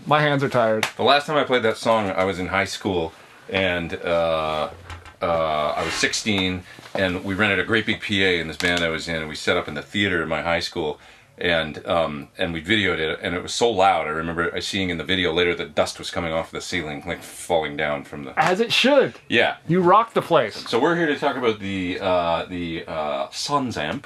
My hands are tired. The last time I played that song, I was in high school, and I was 16, and we rented a great big PA in this band I was in, and we set up in the theater in my high school, and we videoed it, and it was so loud. I remember seeing in the video later that dust was coming off the ceiling, like falling down from the... As it should. Yeah. You rocked the place. So we're here to talk about the SansAmp,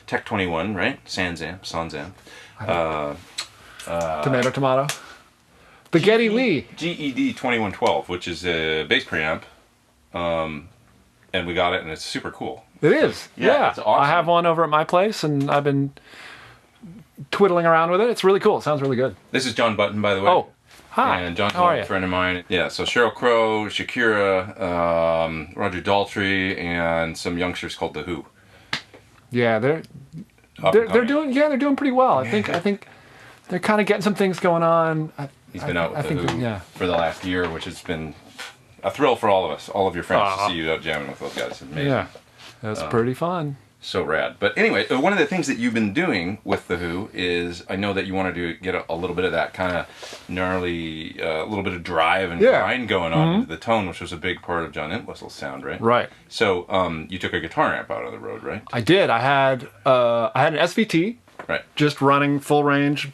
Tech 21, right? SansAmp. Tomato. The Geddy Lee. GED-2112, which is a bass preamp, and we got it, and it's super cool. It is. Yeah. It's awesome. I have one over at my place, and I've been twiddling around with it. It's really cool. It sounds really good. This is Jon Button, by the way. Oh, hi. And John's How are a you? friend of mine. Yeah, so Sheryl Crow, Shakira, Roger Daltrey, and some youngsters called The Who. Yeah, they're doing pretty well. I think they're kind of getting some things going on. He's been out with The Who for the last year, which has been a thrill for all of us, all of your friends, to see you out jamming with those guys. It's amazing. Yeah, that's pretty fun. So rad. But anyway, one of the things that you've been doing with The Who is, I know that you wanted to get a little bit of that kind of gnarly, a little bit of drive and grind going on into the tone, which was a big part of John Entwistle's sound, right? Right. So you took a guitar amp out on the road, right? I did. I had an SVT, Right. just running full range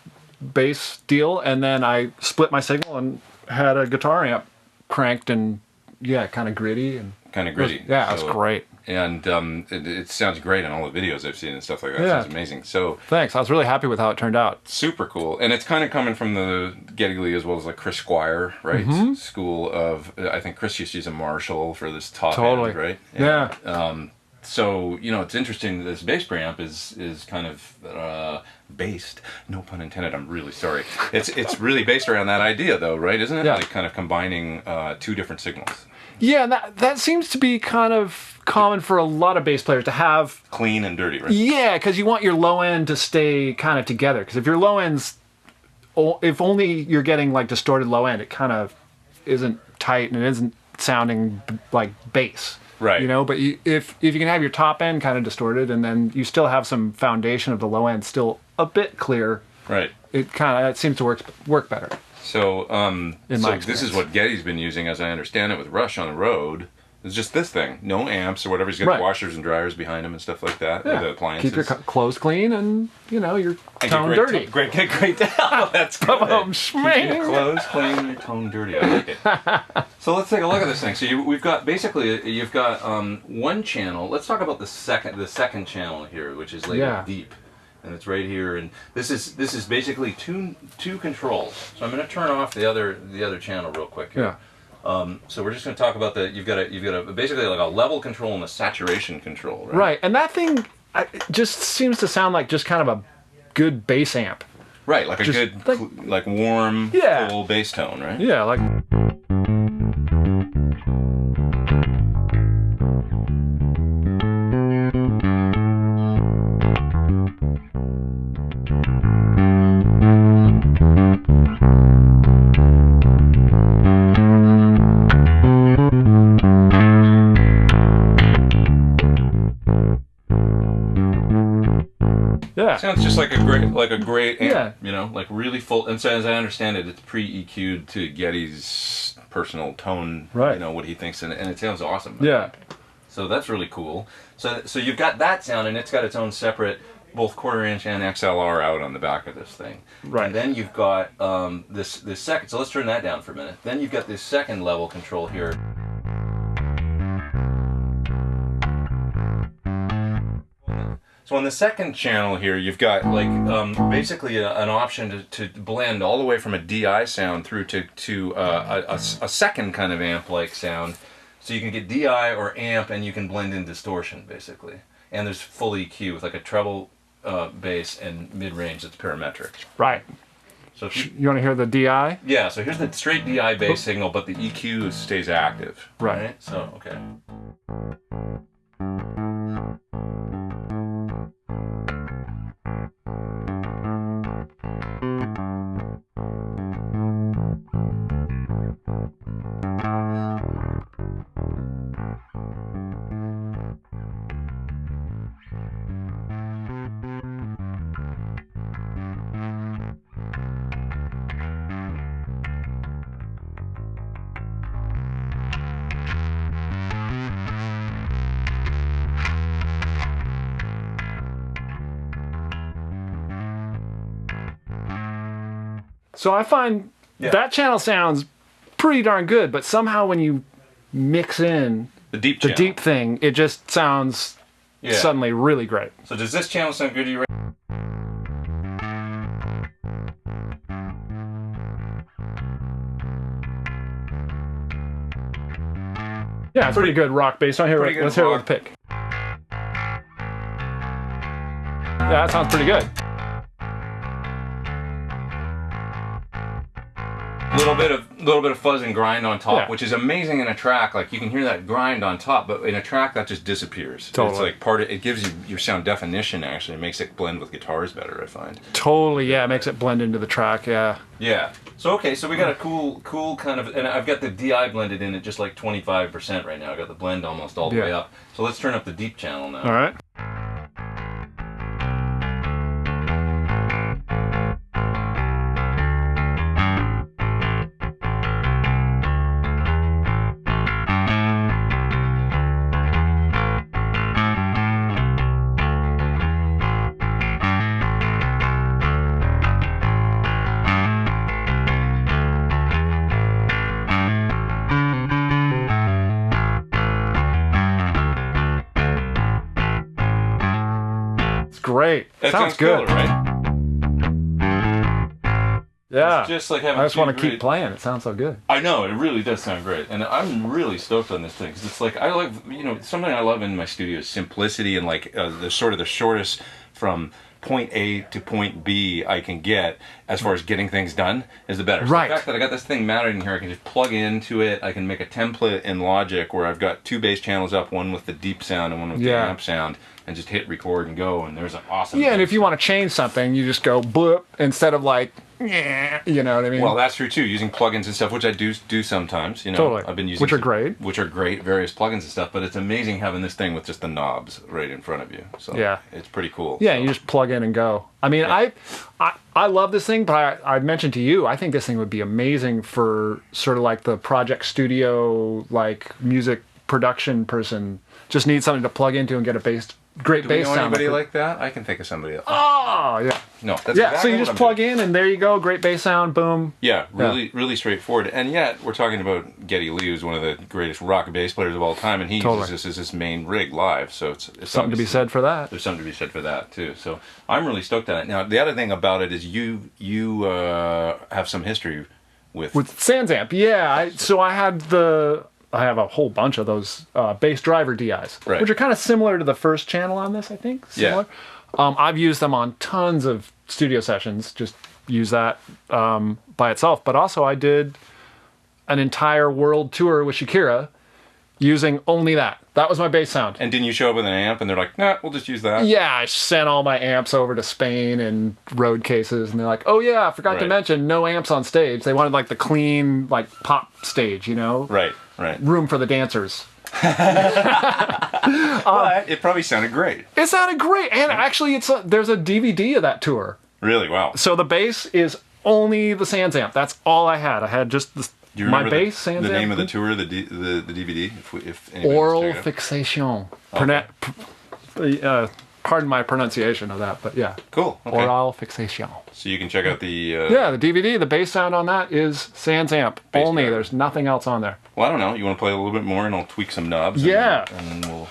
bass deal, and then I split my signal and had a guitar amp cranked, and kind of gritty and it's great. And it sounds great in all the videos I've seen and stuff like that. It sounds amazing. So thanks. I was really happy with how it turned out. Super cool. And it's kind of coming from the Geddy Lee as well as like Chris Squire, right? School of, I think Chris used to use a Marshall for this top end, right? And, so, it's interesting that this bass preamp is kind of based, no pun intended, I'm really sorry. It's really based around that idea though, right? Isn't it? Yeah. Like kind of combining two different signals. Yeah, that seems to be kind of common for a lot of bass players to have... Clean and dirty, right? Yeah, because you want your low end to stay kind of together. Because if your low end's... If only you're getting like distorted low end, it kind of isn't tight and it isn't sounding like bass. Right. But if you can have your top end kind of distorted and then you still have some foundation of the low end still a bit clear, right? It seems to work better. So, this is what Geddy's been using, as I understand it, with Rush on the road. It's just this thing, no amps or whatever. He's got washers and dryers behind him and stuff like that. Yeah. With the appliances. Keep your clothes clean and your tone dirty. Great. That's good. Keep your clothes clean and your tone dirty. I like it. So let's take a look at this thing. So you've got one channel. Let's talk about the second channel here, which is laid deep. And it's right here, and this is basically two controls. So I'm going to turn off the other channel real quick here. Yeah. So we're just going to talk about you've got a basically like a level control and a saturation control, right? Right, and that thing just seems to sound like just kind of a good bass amp. Right, like a good like warm full bass tone, right? Yeah, like. Yeah. Sounds just like a great amp, like really full. And so as I understand it, it's pre-EQ'd to Geddy's personal tone, right? What he thinks, and it sounds awesome. Yeah. So that's really cool. So you've got that sound, and it's got its own separate, both quarter-inch and XLR out on the back of this thing. Right. And then you've got this second. So let's turn that down for a minute. Then you've got this second level control here. So on the second channel here, you've got basically an option to blend all the way from a DI sound through to a second kind of amp-like sound. So you can get DI or amp, and you can blend in distortion basically. And there's full EQ with like a treble bass and mid-range that's parametric. Right. So if you want to hear the DI? Yeah. So here's the straight DI bass signal, but the EQ stays active. Right. So okay. So I find that channel sounds pretty darn good, but somehow when you mix in The deep the channel. deep thing, it just sounds suddenly really great. So does this channel sound good to you right? Yeah, it's pretty good rock bass. Let's hear it with the pick. Yeah, that sounds pretty good. Little bit of fuzz and grind on top, which is amazing in a track. Like you can hear that grind on top, but in a track that just disappears. Totally. It's like it gives you your sound definition. Actually, it makes it blend with guitars better, I find. Totally, yeah, it makes it blend into the track. Yeah. Yeah. So okay, so we got a cool kind of, and I've got the DI blended in at just like 25% right now. I got the blend almost all the way up. So let's turn up the deep channel now. All right. Great. That sounds good, killer, right? Yeah. It's just like having I just want to great... keep playing. It sounds so good. I know, it really does sound great, and I'm really stoked on this thing because it's like I like, something I love in my studio is simplicity and like the shortest from point A to point B I can get as far as getting things done is the better. So right. The fact that I got this thing mounted in here, I can just plug into it. I can make a template in Logic where I've got 2 bass channels up, one with the deep sound and one with the amp sound, and just hit record and go, and there's an awesome and if you want to change something, you just go bloop instead of like, you know what I mean? Well, that's true too, using plugins and stuff, which I do sometimes, Totally. I've been using which are great, various plugins and stuff, but it's amazing having this thing with just the knobs right in front of you. So it's pretty cool. Yeah, you just plug in and go. I mean, I love this thing, but I mentioned to you, I think this thing would be amazing for sort of like the project studio, like music production person. Just need something to plug into and get a great bass sound. Anybody like that? I can think of somebody else. Oh, yeah. No, that's exactly so you just plug in and there you go, great bass sound, boom. Yeah, really straightforward. And yet, we're talking about Geddy Lee, who's one of the greatest rock bass players of all time, and he uses this as his main rig live, so it's something to be said for that. There's something to be said for that, too. So I'm really stoked on it. Now, the other thing about it is you have some history with SansAmp. Yeah, I have a whole bunch of those bass driver DIs, which are kind of similar to the first channel on this, I think. Similar. Yeah. I've used them on tons of studio sessions, just use that by itself. But also I did an entire world tour with Shakira using only that. That was my bass sound. And didn't you show up with an amp and they're like, nah, we'll just use that? Yeah, I sent all my amps over to Spain and road cases, and they're like, oh yeah, I forgot to mention, no amps on stage. They wanted like the clean, like pop stage, you know? Right. Room for the dancers. But it probably sounded great. It sounded great, and actually there's a DVD of that tour. Really? Wow. So the bass is only the SansAmp. That's all I had. I had just my bass, SansAmp. The name of the tour, the DVD, if Oral Fixation. Okay. Pardon my pronunciation of that, but yeah. Cool. Okay. Oral Fixation. So you can check out the... the DVD, the bass sound on that is SansAmp only. Driver. There's nothing else on there. Well, I don't know. You want to play a little bit more and I'll tweak some knobs? Yeah. And then we'll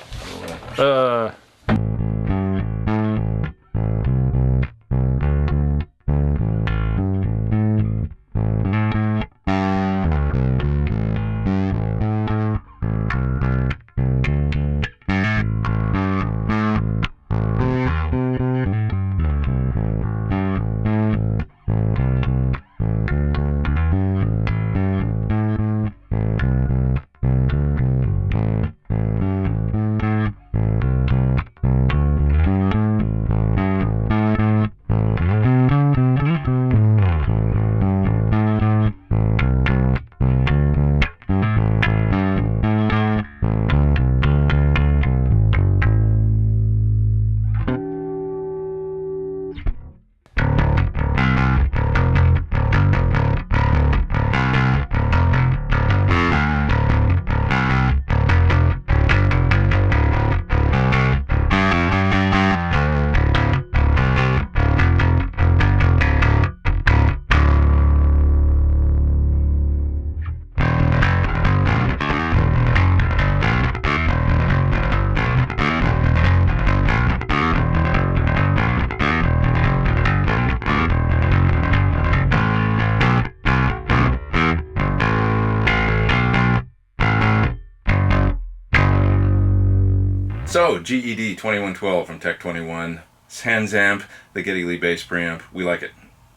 So, GED-2112 from Tech 21. SansAmp, the Geddy Lee bass preamp. We like it.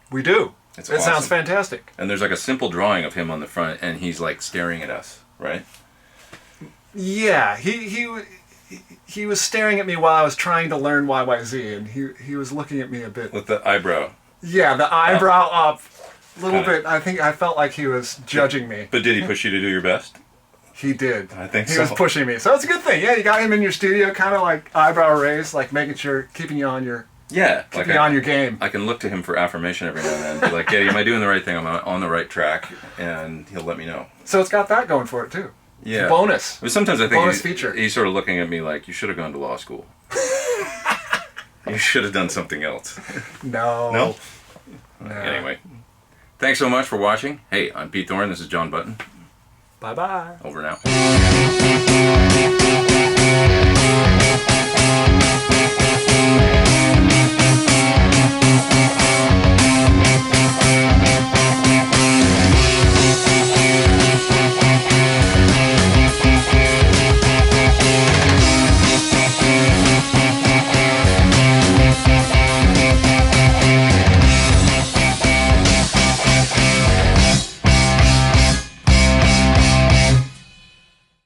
We do. It's It awesome. sounds fantastic. And there's like a simple drawing of him on the front, and he's like staring at us, right? Yeah, he was staring at me while I was trying to learn YYZ, and he was looking at me a bit. With the eyebrow. Yeah, the eyebrow up, a little Kinda. bit. I think I felt like he was judging me. But did he push you to do your best? He did. I think he so. was pushing me, so it's a good thing. Yeah, you got him in your studio, kind of like eyebrow raised, like making sure, keeping you on your Yeah. on your game. I can look to him for affirmation every now and then. Be like, Geddy, am I doing the right thing? Am I on the right track? And he'll let me know. So it's got that going for it too. Yeah. Bonus. But sometimes I think Bonus feature. he's sort of looking at me like, you should have gone to law school. You should have done something else. No. No? No. Anyway. Thanks so much for watching. Hey, I'm Pete Thorn. This is Jon Button. Bye-bye. Over now.